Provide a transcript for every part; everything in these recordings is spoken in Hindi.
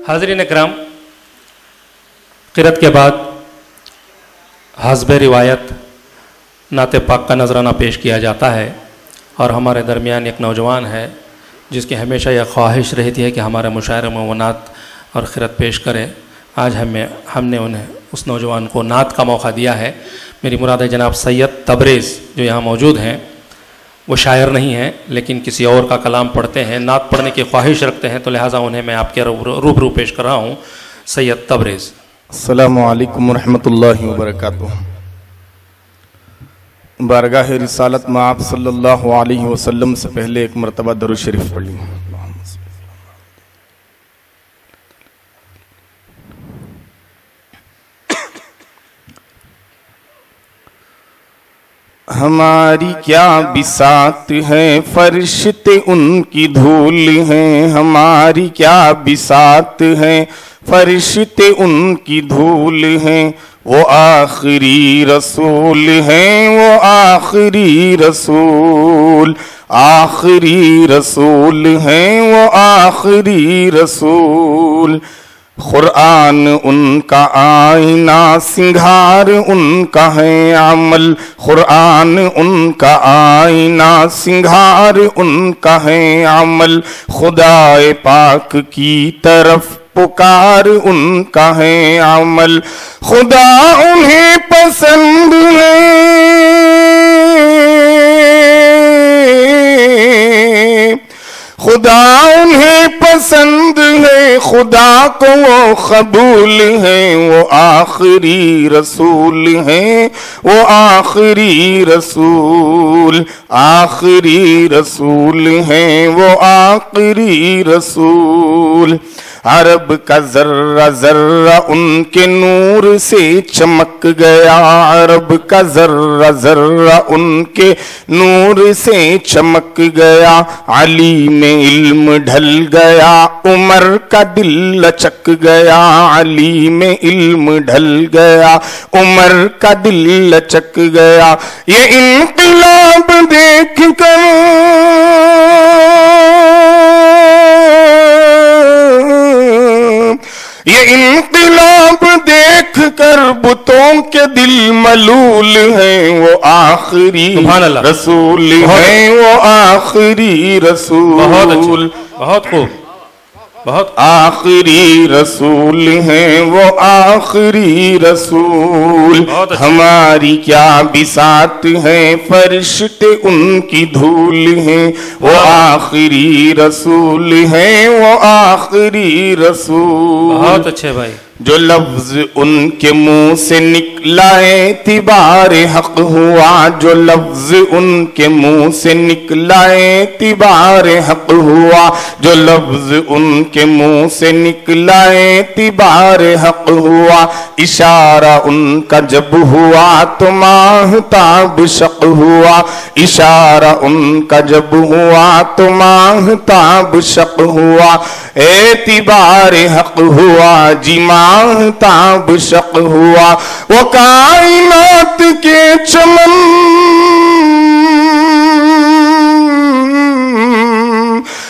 हाज़रीन इकराम, क़िरात के बाद हस्ब रिवायत नात पाक का नजराना पेश किया जाता है और हमारे दरमियान एक नौजवान है जिसकी हमेशा यह ख्वाहिश रहती है कि हमारे मुशायरे में वो नात और क़िरात पेश करे। आज हमने उन्हें उस नौजवान को नात का मौका दिया है। मेरी मुराद है जनाब सैयद तबरेज़ जो यहाँ मौजूद हैं। वो शायर नहीं हैं लेकिन किसी और का कलाम पढ़ते हैं, नात पढ़ने की ख्वाहिश रखते हैं, तो लिहाजा उन्हें मैं आपके रूबरू पेश कर रहा हूँ। सैयद तबरेज़। अस्सलामु अलैकुम रहमतुल्लाहि व बरकातुहू। बारगाह रिसालत में आप सल्लल्लाहु अलैहि वसल्लम से पहले एक मरतबा दरूद शरीफ पढ़ ली। हमारी क्या बिसात है, फरिश्ते उनकी धूल हैं। हमारी क्या बिसात है, फरिश्ते उनकी धूल हैं। वो आखिरी रसूल हैं, वो आखिरी रसूल, आखिरी रसूल हैं, वो आखिरी रसूल। क़ुरआन उनका आईना, सिंगार उनका है अमल। क़ुरआन उनका आईना, सिंगार उनका है अमल। खुदाए पाक की तरफ पुकार उनका है अमल। खुदा उन्हें पसंद है, खुदा उन्हें पसंद है, खुदा को वो कबूल है। वो आखिरी रसूल हैं, वो आखिरी रसूल, आखिरी रसूल हैं, वो आखिरी रसूल। अरब का जर्रा जर्रा उनके नूर से चमक गया। अरब का जर्रा जर्रा उनके नूर से चमक गया। अली में इल्म ढल गया, उमर का दिल लचक गया। अली में इल्म ढल गया, उमर का दिल लचक गया। ये इनकलाब देख कर ये इनकलाब देख कर बुतों के दिल मलूल हैं। वो आखिरी रसूल हैं, वो आखिरी रसूल। बहुत खूब, बहुत आखिरी रसूल हैं, वो आखिरी रसूल। हमारी क्या बिसात है, फरिश्ते उनकी धूल हैं। वो आखिरी रसूल हैं, वो आखिरी रसूल। बहुत अच्छे भाई। जो लफ्ज उनके मुंह से निकला एतिबार हक हुआ। जो लफ्ज उनके मुंह से निकला एतिबार हक हुआ। जो लफ्ज उनके मुंह से निकला एतिबार हक हुआ। इशारा उनका जब हुआ तो माहताब शक हुआ। इशारा उनका जब हुआ तो माहताब शक हुआ। एतिबार हक हुआ जी माहताब शक हुआ। वो कायनात के चमन,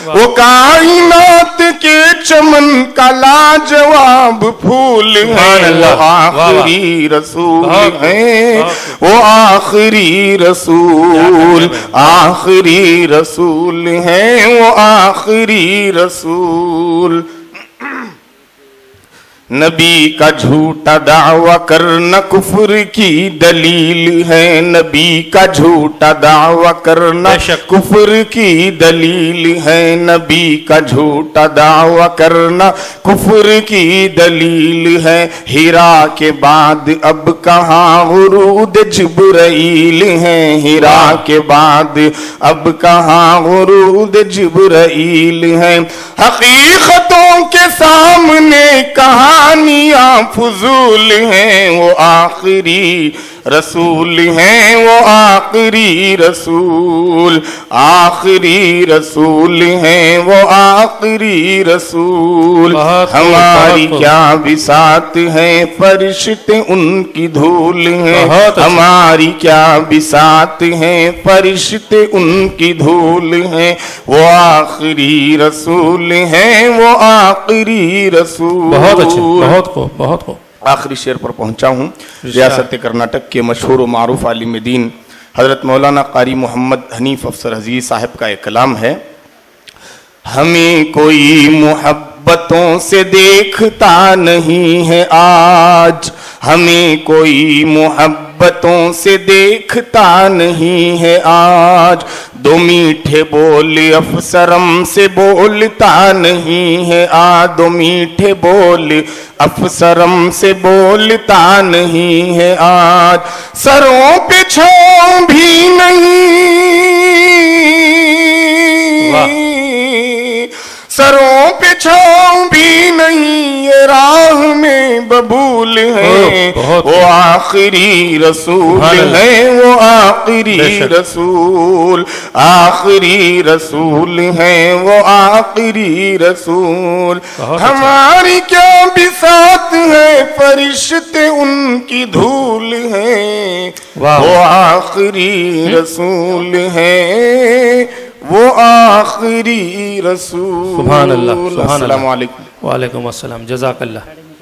वो कायनात के चमन का लाजवाब फूल है। वो आखिरी रसूल हैं, वो आखिरी रसूल, आखिरी रसूल हैं, वो आखिरी रसूल। नबी का झूठा दावा करना कुफ्र की दलील है। नबी का झूठा दावा करना कुफ्र की दलील है। नबी का झूठा दावा करना कुफ्र की दलील है। हिरा के बाद अब कहाँ गुरूद जिब्राइल है। हिरा के बाद अब कहाँ गुरूद जिब्राइल है। हकीकतों के सामने कहानियां फजूल हैं। वो आखिरी रसूल हैं वो आखिरी रसूल, आखिरी रसूल हैं वो आखिरी रसूल। हमारी क्या बिसात है फरिश्ते उनकी धूल हैं, हमारी क्या बिसात है फरिश्ते उनकी धूल हैं। वो आखिरी रसूल हैं वो आखिरी रसूल। बहुत अच्छे, बहुत खूब, बहुत खूब। आखिरी शेर पर पहुंचा हूँ। रियासत कर्नाटक के मशहूर मारूफ आलिम दीन हज़रत मौलाना कारी मोहम्मद हनीफ अफसर अजीज साहब का एक कलाम है। हमें कोई मोहब्बतों से देखता नहीं है आज, हमें कोई मोहब्बतों से देखता नहीं है आज। दो मीठे बोल अफसरम से बोलता नहीं है आज, दो मीठे बोल अफसरम से बोलता नहीं है आज। सरों पे छाँव भी नहीं, सरों पे छाँव भी नहीं, ये राह में बबूल है। वो आखिरी रसूल है वो आखिरी रसूल, आखिरी रसूल है वो आखिरी रसूल। हमारी क्या बिसात है फरिश्ते उनकी धूल है। वो आखिरी रसूल है वो आखिरी रसूल। सुभान अल्लाह, सुभान अल्लाह। अस्सलामु अलैकुम। वालेकुम अस्सलाम, जज़ाकल्लाह।